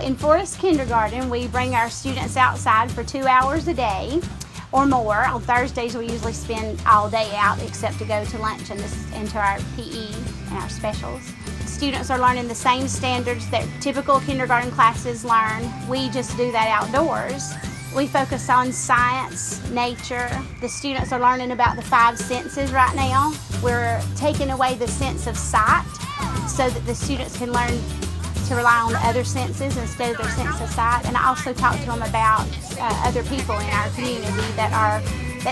in Forest Kindergarten, we bring our students outside for 2 hours a day or more. On Thursdays, we usually spend all day out except to go to lunch and into our PE and our specials. Students are learning the same standards that typical kindergarten classes learn. We just do that outdoors. We focus on science, nature. The students are learning about the 5 senses right now. We're taking away the sense of sight so that the students can learn to rely on the other senses instead of their sense of sight. And I also talk to them about other people in our community that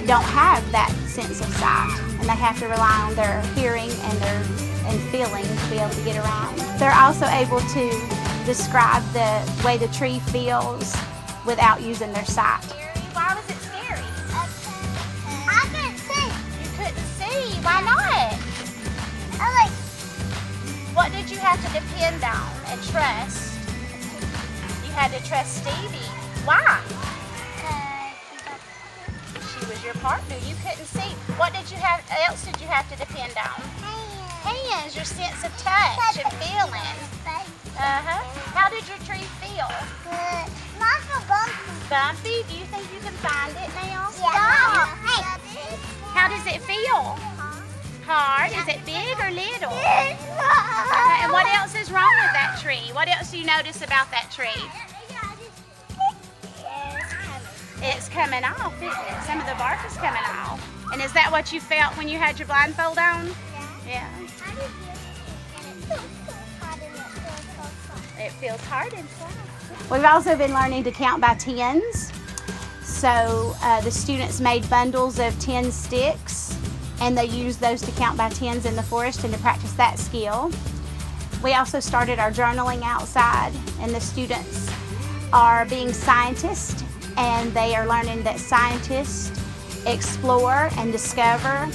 don't have that sense of sight, and they have to rely on their hearing and feeling to be able to get around. They're also able to describe the way the tree feels without using their sight. Why was it scary? I couldn't see. You couldn't see? Why not? What did you have to depend on and trust? You had to trust Stevie. Why? She was your partner. You couldn't see. What else did you have to depend on? Hands, your sense of touch and feeling. How did your tree feel? Good. Not so bumpy. Bumpy? Do you think you can find it now? Yeah. How does it feel? Hard? Is it big or little? And what else is wrong with that tree? What else do you notice about that tree? It's coming off, isn't it? Some of the bark is coming off. And is that what you felt when you had your blindfold on? Yeah. It feels hard inside. We've also been learning to count by tens. So the students made bundles of 10 sticks, and they use those to count by tens in the forest and to practice that skill. We also started our journaling outside, and the students are being scientists, and they are learning that scientists explore and discover,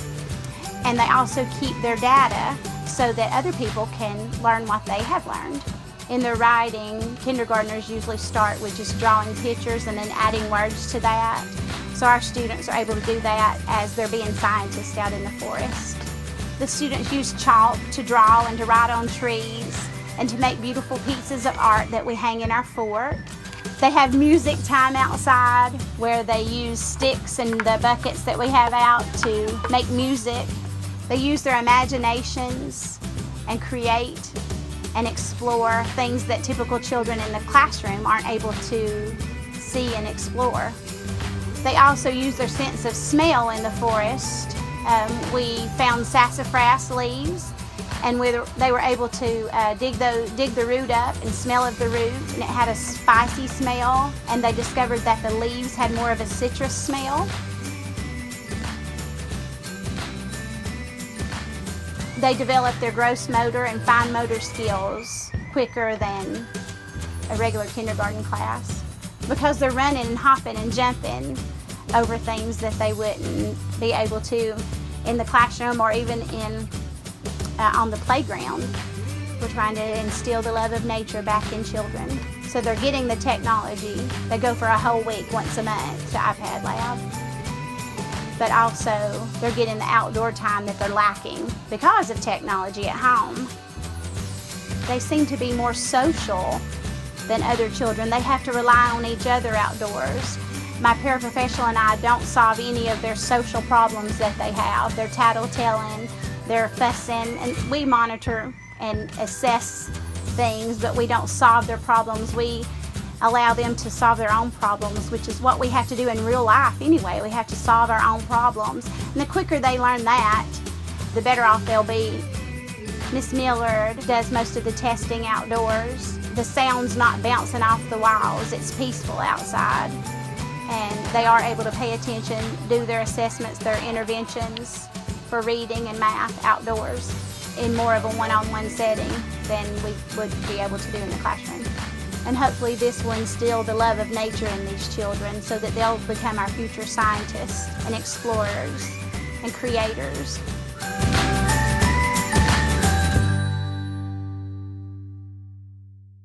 and they also keep their data so that other people can learn what they have learned. In their writing, kindergartners usually start with just drawing pictures and then adding words to that. So our students are able to do that as they're being scientists out in the forest. The students use chalk to draw and to write on trees and to make beautiful pieces of art that we hang in our fort. They have music time outside where they use sticks and the buckets that we have out to make music. They use their imaginations and create and explore things that typical children in the classroom aren't able to see and explore. They also use their sense of smell in the forest. We found sassafras leaves, and they were able to dig the root up and smell of the root, and it had a spicy smell, and they discovered that the leaves had more of a citrus smell. They developed their gross motor and fine motor skills quicker than a regular kindergarten class because they're running and hopping and jumping over things that they wouldn't be able to in the classroom or even on the playground. We're trying to instill the love of nature back in children. So they're getting the technology. They go for a whole week once a month to iPad Lab. But also they're getting the outdoor time that they're lacking because of technology at home. They seem to be more social than other children. They have to rely on each other outdoors. My paraprofessional and I don't solve any of their social problems that they have. They're tattletelling, they're fussing, and we monitor and assess things, but we don't solve their problems. We allow them to solve their own problems, which is what we have to do in real life anyway. We have to solve our own problems. And the quicker they learn that, the better off they'll be. Miss Millard does most of the testing outdoors. The sound's not bouncing off the walls, it's peaceful outside. And they are able to pay attention, do their assessments, their interventions for reading and math outdoors in more of a one-on-one setting than we would be able to do in the classroom. And hopefully this will instill the love of nature in these children so that they'll become our future scientists and explorers and creators.